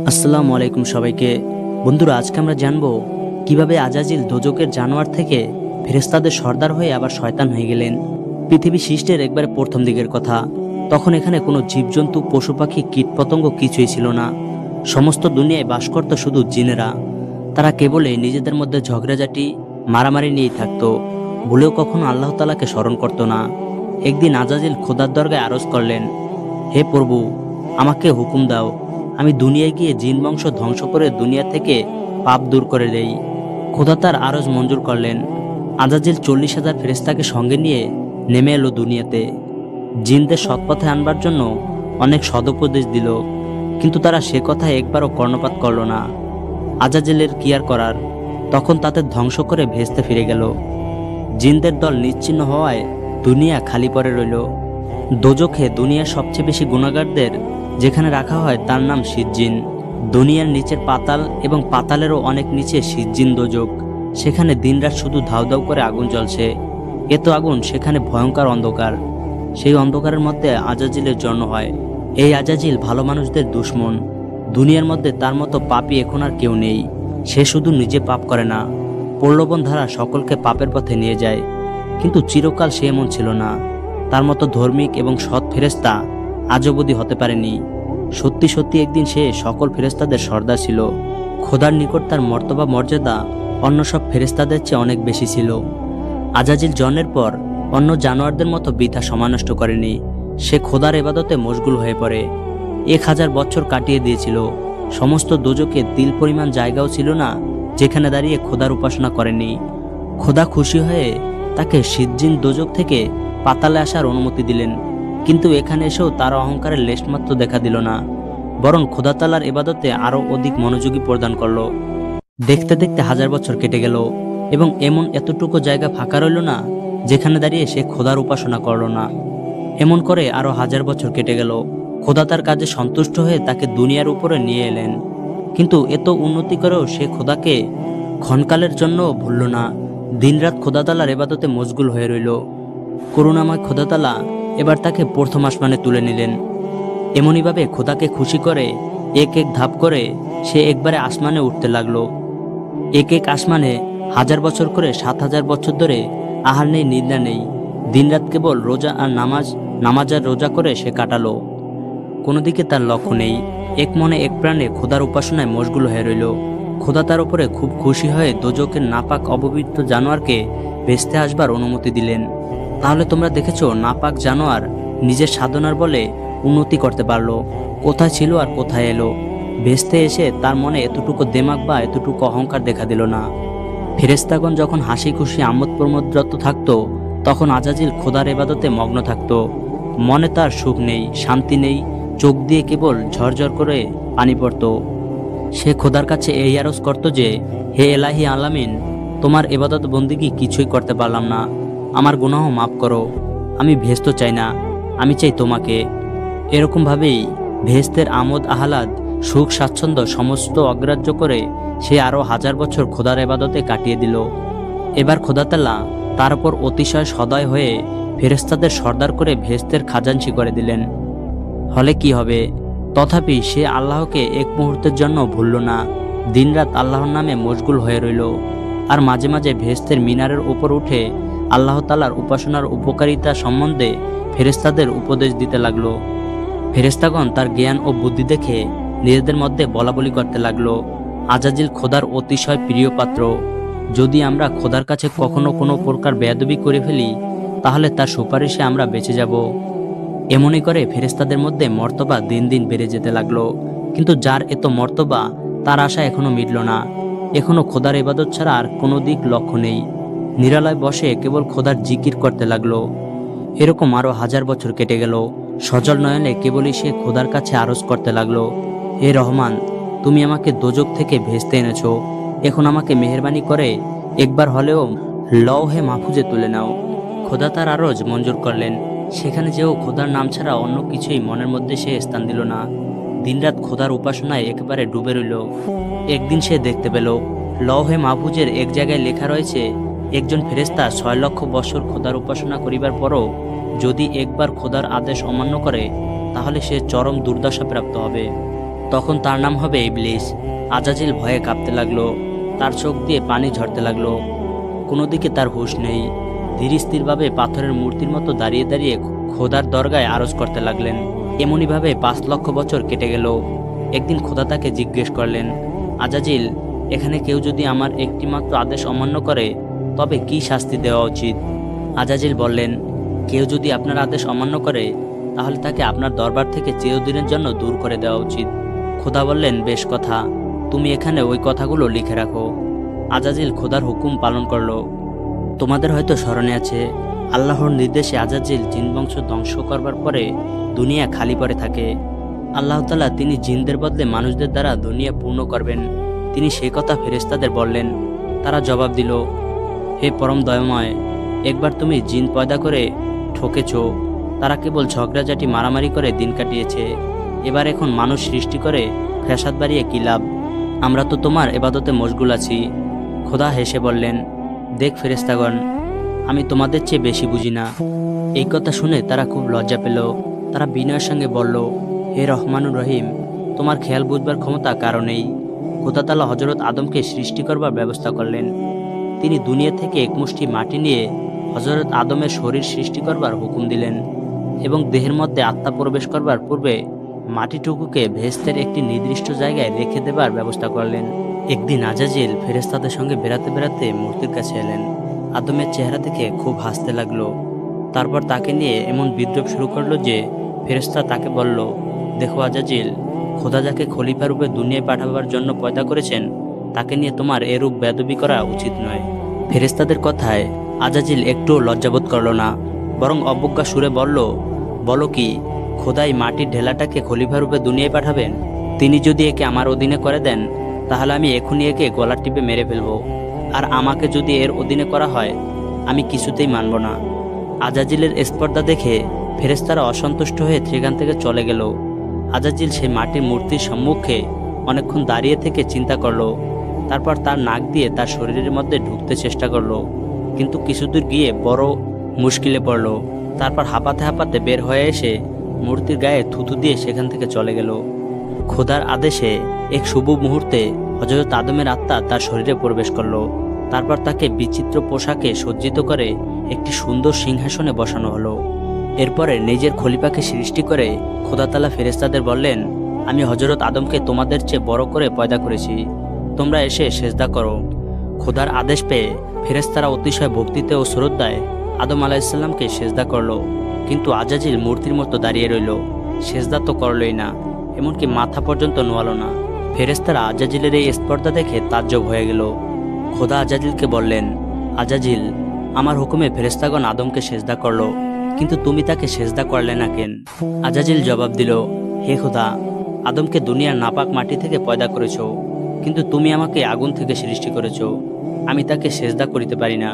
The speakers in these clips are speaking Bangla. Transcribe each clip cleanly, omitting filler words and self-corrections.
আসসালামু আলাইকুম সবাইকে। বন্ধুরা, আজকে আমরা জানবো কিভাবে আজাজিল দোজকের জানোয়ার থেকে ফেরেশতাদের সর্দার হয়ে আবার শয়তান হয়ে গেলেন। পৃথিবী সৃষ্টির একবারে প্রথম দিকের কথা। তখন এখানে কোনো জীবজন্তু, পশু পাখি, কীটপতঙ্গ কিছুই ছিল না। সমস্ত দুনিয়ায় বাস করত শুধু জিনেরা। তারা কেবলই নিজেদের মধ্যে ঝগড়াঝাটি, মারামারি নিয়েই থাকতো। ভুলেও কখনো আল্লাহ তাআলাকে স্মরণ করতো না। একদিন আজাজিল খোদার দরগায় আরজ করলেন, হে প্রভু, আমাকে হুকুম দাও, আমি দুনিয়ায় গিয়ে জিন বংশ ধ্বংস করে দুনিয়া থেকে পাপ দূর করে দেই। খোদা তার আরজ মঞ্জুর করলেন। আজাজিল 40,000 ফেরেশতাকে সঙ্গে নিয়ে নেমে এলো দুনিয়াতে। জিনদের সৎপথে আনবার জন্য অনেক সদুপদেশ দিল, কিন্তু তারা সে কথা একবারও কর্ণপাত করল না। আজাজিলের কি আর করার, তখন তাদের ধ্বংস করে ভেস্তে ফিরে গেল। জিনদের দল নিশ্চিহ্ন হওয়ায় দুনিয়া খালি পড়ে রইল। দোজখে দুনিয়ার সবচেয়ে বেশি গুনাহগারদের যেখানে রাখা হয় তার নাম সিজ্জিন। দুনিয়ার নিচের পাতাল এবং পাতালেরও অনেক নিচে সিজ্জিন দোজখ। সেখানে দিনরাত শুধু ধাউ ধাউ করে আগুন জ্বলছে। এত আগুন, সেখানে ভয়ঙ্কর অন্ধকার। সেই অন্ধকারের মধ্যে আজাজিলের জন্ম হয়। এই আজাজিল ভালো মানুষদের দুশ্মন। দুনিয়ার মধ্যে তার মতো পাপী এখন আর কেউ নেই। সে শুধু নিজে পাপ করে না, প্রলোভন ধারা সকলকে পাপের পথে নিয়ে যায়। কিন্তু চিরকাল সে এমন ছিল না। তার মতো ধার্মিক এবং সৎ ফেরেশতা আজ অবধি হতে পারেনি। সত্যি সত্যি একদিন সে সকল ফেরেশতাদের সর্দার ছিল। খোদার নিকট তার মর্তবা মর্যাদা অন্য সব ফেরেশতাদের চেয়ে অনেক বেশি ছিল। আজাজিল জন্মের পর অন্য জানোয়ারদের মতো বৃথা সময় নষ্ট করেনি। সে খোদার ইবাদতে মশগুল হয়ে পড়ে। 1000 বছর কাটিয়ে দিয়েছিল। সমস্ত দোজখে তিল পরিমাণ জায়গাও ছিল না যেখানে দাঁড়িয়ে খোদার উপাসনা করেনি। খোদা খুশি হয়ে তাকে সিজ্জিন দোজখ থেকে পাতালে আসার অনুমতি দিলেন, কিন্তু এখানে এসেও তার অহংকারের লেশমাত্র দেখা দিল না, বরং খোদা তাআলার ইবাদতে আরো অধিক মনোযোগী প্রদান করল। দেখতে দেখতে 1000 বছর কেটে গেল এবং এমন এতটুকু জায়গা ফাঁকা রইল না যেখানে দাঁড়িয়ে সে খোদার উপাসনা করল না। এমন করে আরো 1000 বছর কেটে গেল। খোদা তার কাজে সন্তুষ্ট হয়ে তাকে দুনিয়ার উপরে নিয়ে এলেন, কিন্তু এত উন্নতি করেও সে খোদাকে ক্ষণকালের জন্য ভুলল না। দিনরাত খোদা তাআলার ইবাদতে মশগুল হয়ে রইল। করুণাময় খোদা তাআলা এবার তাকে প্রথম আসমানে তুলে নিলেন। এমনইভাবে খোদাকে খুশি করে এক এক ধাপ করে সে একবারে আসমানে উঠতে লাগলো। এক এক আসমানে 1000 বছর করে 7000 বছর ধরে আহার নেই, নিদ্রা নেই। দিনরাত কেবল রোজা আর নামাজ আর রোজা করে সে কাটালো। কোনো দিকে তার লক্ষ্য নেই। এক মনে এক প্রাণে খোদার উপাসনায় মশগুল হয়ে রইল। খোদা তার উপরে খুব খুশি হয়ে দোজখের নাপাক অপবিত্র জানোয়ারকে ভেস্তে আসবার অনুমতি দিলেন। তাহলে তোমরা দেখেছো, নাপাক জানোয়ার নিজের সাধনার বলে উন্নতি করতে পারলো, কোথায় ছিল আর কোথায় এলো। ভেস্তে এসে তার মনে এতটুকু দেমাগ বা এতটুকু অহংকার দেখা দিল না। ফেরেশতাগণ যখন হাসি খুশি আমোদ প্রমোদরত থাকতো, তখন আজাজিল খোদার ইবাদতে মগ্ন থাকতো। মনে তার সুখ নেই, শান্তি নেই, চোখ দিয়ে কেবল ঝরঝর করে পানি পড়ত। সে খোদার কাছে এই আরজ করত যে, হে এলাহি আলামিন, তোমার ইবাদত বন্দিগি কিছুই করতে পারলাম না, আমার গুনাহ মাফ করো। আমি ভেস্ত চাই না, আমি চাই তোমাকে। এরকমভাবেই ভেস্তের আমোদ আহ্লাদ, সুখ স্বাচ্ছন্দ্য সমস্ত অগ্রাহ্য করে সে আরো 1000 বছর খোদার ইবাদতে কাটিয়ে দিল। এবার খোদা তাআলা তার উপর অতিশয় সদয় হয়ে ফেরেশতাদের সর্দার করে ভেস্তের খাজানচি করে দিলেন। হলে কি হবে? তথাপি সে আল্লাহকে এক মুহূর্তের জন্য ভুলল না। দিনরাত আল্লাহর নামে মশগুল হয়ে রইল। আর মাঝে মাঝে ভেস্তের মিনারের উপর উঠে আল্লাহ তাআলার উপাসনার উপকারিতা সম্বন্ধে ফেরেশতাদের উপদেশ দিতে লাগলো। ফেরেশতাগণ তার জ্ঞান ও বুদ্ধি দেখে নিজেদের মধ্যে বলাবলি করতে লাগলো, আজাজিল খোদার অতিশয় প্রিয় পাত্র। যদি আমরা খোদার কাছে কখনো কোনো প্রকার বেয়াদবি করে ফেলি, তাহলে তার সুপারিশে আমরা বেঁচে যাব। এমনই করে ফেরেশতাদের মধ্যে মর্তবা দিন দিন বেড়ে যেতে লাগলো। কিন্তু যার এত মর্তবা, তার আশা এখনো মিটল না। এখনো খোদার ইবাদত ছাড়া আর কোনো দিক লক্ষ্য নেই। নিরালয় বসে কেবল খোদার জিকির করতে লাগলো। এরকম আরো 1000 বছর কেটে গেল। সজল নয়নে কেবলই সে খোদার কাছে আরজ করতে লাগলো, হে রহমান, তুমি আমাকে দোজখ থেকে ভেস্তে এনেছো, এখন আমাকে মেহেরবানি করে একবার হলেও লওহে মাহফুজে তুলে নাও। খোদা তার আরজ মঞ্জুর করলেন। সেখানে যেও খোদার নাম ছাড়া অন্য কিছুই মনের মধ্যে সে স্থান দিল না। দিনরাত খোদার উপাসনায় একেবারে ডুবে রইল। একদিন সে দেখতে পেল, লওহে মাহফুজের এক জায়গায় লেখা রয়েছে, একজন ফেরেশতা 6 লক্ষ বছর খোদার উপাসনা করিবার পরও যদি একবার খোদার আদেশ অমান্য করে, তাহলে সে চরম দুর্দশা প্রাপ্ত হবে। তখন তার নাম হবে ইবলিস। আজাজিল ভয়ে কাঁপতে লাগলো, তার চোখ দিয়ে পানি ঝরতে লাগলো, কোনো দিকে তার হুঁশ নেই। ধীর স্থিরভাবে পাথরের মূর্তির মতো দাঁড়িয়ে দাঁড়িয়ে খোদার দরগায় আরজ করতে লাগলেন। এমনইভাবে 5 লক্ষ বছর কেটে গেল। একদিন খোদা তাকে জিজ্ঞেস করলেন, আজাজিল, এখানে কেউ যদি আমার একটি মাত্র আদেশ অমান্য করে তবে কি শাস্তি দেওয়া উচিত? আজাজিল বললেন, কেউ যদি আপনার আদেশ অমান্য করে তাহলে তাকে আপনার দরবার থেকে চিরদিনের জন্য দূর করে দেওয়া উচিত। খোদা বললেন, বেশ কথা, তুমি এখানে ওই কথাগুলো লিখে রাখো। আজাজিল খোদার হুকুম পালন করলো। তোমাদের হয়তো স্মরণে আছে, আল্লাহর নির্দেশে আজাজিল জিন বংশ ধ্বংস করবার পরে দুনিয়া খালি পড়ে থাকে। আল্লাহ তাআলা তিনি জিনদের বদলে মানুষদের দ্বারা দুনিয়া পূর্ণ করবেন। তিনি সে কথা ফেরেশতাদের বললেন। তারা জবাব দিল, হে পরম দয়াময়, একবার তুমি জিন পয়দা করে ঠকেছ। তারা কেবল ঝগড়াঝাটি মারামারি করে দিন কাটিয়েছে। এবার এখন মানুষ সৃষ্টি করে ফ্যাসাদ বাড়িয়ে কী লাভ? আমরা তো তোমার ইবাদতে মশগুল আছি। খোদা হেসে বললেন, দেখ ফেরেশতাগণ, আমি তোমাদের চেয়ে বেশি বুঝি না। এই কথা শুনে তারা খুব লজ্জা পেল। তারা বিনয়ের সঙ্গে বলল, হে রহমানুর রহিম, তোমার খেয়াল বুঝবার ক্ষমতা কারো নেই। খোদা তাআলা হযরত আদমকে সৃষ্টি করবার ব্যবস্থা করলেন। তিনি দুনিয়া থেকে এক মুষ্টি মাটি নিয়ে হযরত আদমের শরীর সৃষ্টি করবার হুকুম দিলেন এবং দেহের মধ্যে আত্মা প্রবেশ করবার পূর্বে মাটিটুকুকে ভেস্তের একটি নির্দিষ্ট জায়গায় রেখে দেবার ব্যবস্থা করলেন। একদিন আজাজিল ফেরেশতাদের সঙ্গে বেড়াতে বেড়াতে মূর্তির কাছে এলেন। আদমের চেহারা দেখে খুব হাসতে লাগলো। তারপর তাকে নিয়ে এমন বিদ্রূপ শুরু করলো যে ফেরেশতা তাকে বলল, দেখো আজাজিল, খোদা যাকে খলিফা রূপে দুনিয়ায় পাঠাবার জন্য পয়দা করেছেন তাকে নিয়ে তোমার এরূপ বেয়াদবি করা উচিত নয়। ফেরেশতাদের কথায় আজাজিল একটুও লজ্জাবোধ করল না, বরং অবজ্ঞা সুরে বলল, বলো কি, খোদাই মাটির ঢেলাটাকে খলিফা রূপে দুনিয়ায় পাঠাবেন? তিনি যদি একে আমার অধীনে করে দেন তাহলে আমি এখনই একে গলা টিপে মেরে ফেলবো। আর আমাকে যদি এর অধীনে করা হয় আমি কিছুতেই মানব না। আজাজিলের স্পর্ধা দেখে ফেরেশতারা অসন্তুষ্ট হয়ে সেখান থেকে চলে গেল। আজাজিল সেই মাটির মূর্তির সম্মুখে অনেকক্ষণ দাঁড়িয়ে থেকে চিন্তা করলো। তারপর তার নাক দিয়ে তার শরীরের মধ্যে ঢুকতে চেষ্টা করলো, কিন্তু কিছুদূর গিয়ে বড় মুশকিলে পড়ল। তারপর হাঁপাতে হাঁপাতে বের হয়ে এসে মূর্তির গায়ে থুথু দিয়ে সেখান থেকে চলে গেল। খোদার আদেশে এক শুভ মুহূর্তে হযরত আদমের আত্মা তার শরীরে প্রবেশ করলো। তারপর তাকে বিচিত্র পোশাকে সজ্জিত করে একটি সুন্দর সিংহাসনে বসানো হলো। এরপরে নিজের খলিফাকে সৃষ্টি করে খোদা তাআলা ফেরেশতাদের বললেন, আমি হযরত আদমকে তোমাদের চেয়ে বড় করে পয়দা করেছি, তোমরা এসে সেজদা করো। খোদার আদেশ পেয়ে ফেরেশতারা অতিশয় ভক্তিতে ও শ্রদ্ধায় আদম আলাইহিসসালামকে সেজদা করলো। কিন্তু আজাজিল মূর্তির মতো দাঁড়িয়ে রইল, সেজদা তো করলই না, এমনকি মাথা পর্যন্ত নোয়ালো না। ফেরেশতারা আজাজিলের এই স্পর্ধা দেখে তাজ্জব হয়ে গেল। খোদা আজাজিলকে বললেন, আজাজিল, আমার হুকুমে ফেরেশতাগণ আদমকে সেজদা করলো, কিন্তু তুমি তাকে সেজদা করলে না কেন? আজাজিল জবাব দিল, হে খোদা, আদমকে দুনিয়ার নাপাক মাটি থেকে পয়দা করেছো, কিন্তু তুমি আমাকে আগুন থেকে সৃষ্টি করেছো, আমি তাকে সেজদা করিতে পারি না।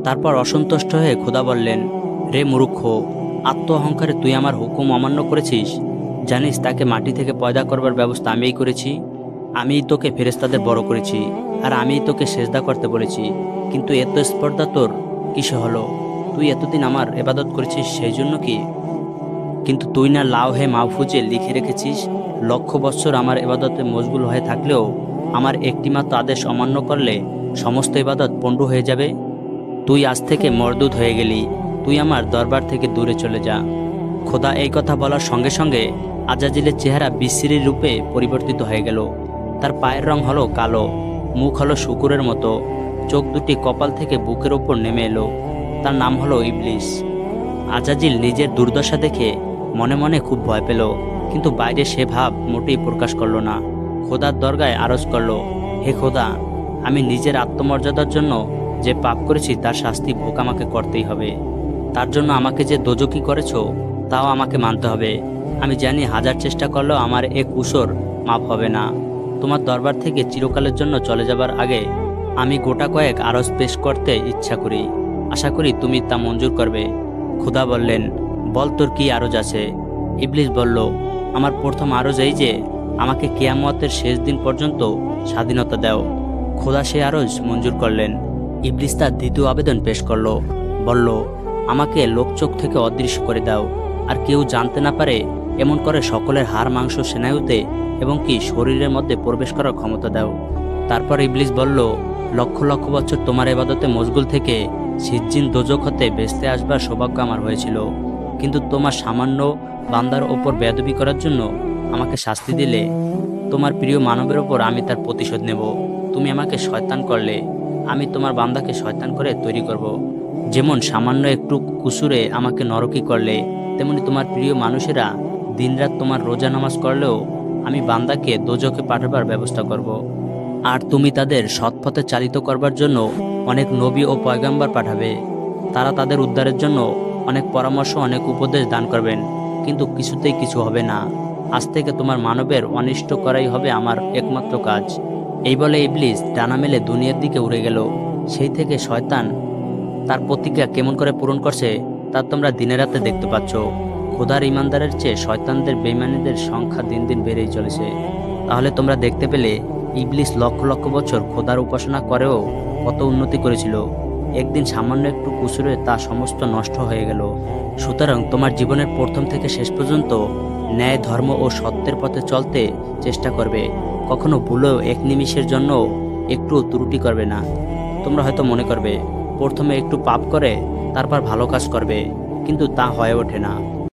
তারপর অসন্তুষ্ট হয়ে খোদা বললেন, রে মূর্খ, আত্ম অহংকারে তুই আমার হুকুম অমান্য করেছিস। জানিস তাকে মাটি থেকে পয়দা করবার ব্যবস্থা আমিই করেছি। আমিই তোকে ফেরেশতাদের বড় করেছি, আর আমিই তোকে সেজদা করতে বলেছি। কিন্তু এত স্পর্ধা তোর কিসে হলো? তুই এতদিন আমার ইবাদত করেছিস সেই জন্য কি? কিন্তু তুই না লাওহে মাহফুজে লিখে রেখেছিস, লক্ষ বৎসর আমার ইবাদতে মশগুল হয়ে থাকলেও আমার একটিমাত্র আদেশ অমান্য করলে সমস্ত ইবাদত পণ্ড হয়ে যাবে। তুই আজ থেকে মরদুদ হয়ে গেলি, তুই আমার দরবার থেকে দূরে চলে যা। খোদা এই কথা বলার সঙ্গে সঙ্গে আজাজিলের চেহারা বিশ্রী রূপে পরিবর্তিত হয়ে গেল। তার পায়ের রং হলো কালো, মুখ হলো শূকরের মতো, চোখ দুটি কপাল থেকে বুকের ওপর নেমে এলো। তার নাম হলো ইবলিস। আজাজিল নিজের দুর্দশা দেখে মনে মনে খুব ভয় পেল, কিন্তু বাইরে সে ভাব মোটেই প্রকাশ করলো না। খোদার দরগায় আরজ করলো, হে খোদা, আমি নিজের আত্মমর্যাদার জন্য যে পাপ করেছি তার শাস্তি ভোগ আমাকে করতেই হবে। তার জন্য আমাকে যে দোজকি করেছো তাও আমাকে মানতে হবে। আমি জানি হাজার চেষ্টা করলেও আমার এক উসর মাপ হবে না। তোমার দরবার থেকে চিরকালের জন্য চলে যাবার আগে আমি গোটা কয়েক আরজ পেশ করতে ইচ্ছা করি, আশা করি তুমি তা মঞ্জুর করবে। খোদা বললেন, বল তোর কি আরজ আছে? ইবলিস বলল, আমার প্রথম আরজ এই যে আমাকে কিয়ামতের শেষ দিন পর্যন্ত স্বাধীনতা দাও। খোদা সে আরজ মঞ্জুর করলেন। ইবলিস তার দ্বিতীয় আবেদন পেশ করলো, বলল, আমাকে লোকচোখ থেকে অদৃশ্য করে দাও, আর কেউ জানতে না পারে এমন করে সকলের হাড় মাংস স্নায়ুতে এবং কি শরীরের মধ্যে প্রবেশ করার ক্ষমতা দাও। তারপর ইবলিস বলল, লক্ষ লক্ষ বছর তোমার ইবাদতে মশগুল থেকে সিজ্জিন দোজক হতে বেঁচতে আসবার সৌভাগ্য আমার হয়েছিল, কিন্তু তোমার সামান্য বান্দার ওপর বেয়াদবি করার জন্য আমাকে শাস্তি দিলে। তোমার প্রিয় মানবের ওপর আমি তার প্রতিশোধ নেব। তুমি আমাকে শয়তান করলে, আমি তোমার বান্দাকে শয়তান করে তৈরি করব। যেমন সামান্য একটু কুসুরে আমাকে নরকী করলে, তেমনি তোমার প্রিয় মানুষেরা দিনরাত তোমার রোজা নামাজ করলেও আমি বান্দাকে দোজকে পাঠাবার ব্যবস্থা করব। আর তুমি তাদের সৎপথে চালিত করবার জন্য অনেক নবী ও পয়গাম্বার পাঠাবে। তারা তাদের উদ্ধারের জন্য অনেক পরামর্শ, অনেক উপদেশ দান করবেন, কিন্তু কিছুতেই কিছু হবে না। আজ থেকে তোমার মানবের অনিষ্ট করাই হবে আমার একমাত্র কাজ। এই বলে ইবলিস ডানা মেলে দুনিয়ার দিকে উড়ে গেল। সেই থেকে শয়তান তার প্রতিজ্ঞা কেমন করে পূরণ করছে তা তোমরা দিনে রাতে দেখতে পাচ্ছ। খোদার ইমানদারের চেয়ে শয়তানদের বেঈমানীদের সংখ্যা দিন দিন বেড়েই চলেছে। তাহলে তোমরা দেখতে পেলে ইবলিস লক্ষ লক্ষ বছর খোদার উপাসনা করেও কত উন্নতি করেছিল। একদিন সামান্য একটু কুসুরে তা সমস্ত নষ্ট হয়ে গেল। সুতরাং তোমার জীবনের প্রথম থেকে শেষ পর্যন্ত ন্যায়, ধর্ম ও সত্যের পথে চলতে চেষ্টা করবে। কখনো ভুলেও এক নিমিষের জন্য একটু ত্রুটি করবে না। তোমরা হয়তো মনে করবে প্রথমে একটু পাপ করে তারপর ভালো কাজ করবে, কিন্তু তা হয়ে ওঠে না।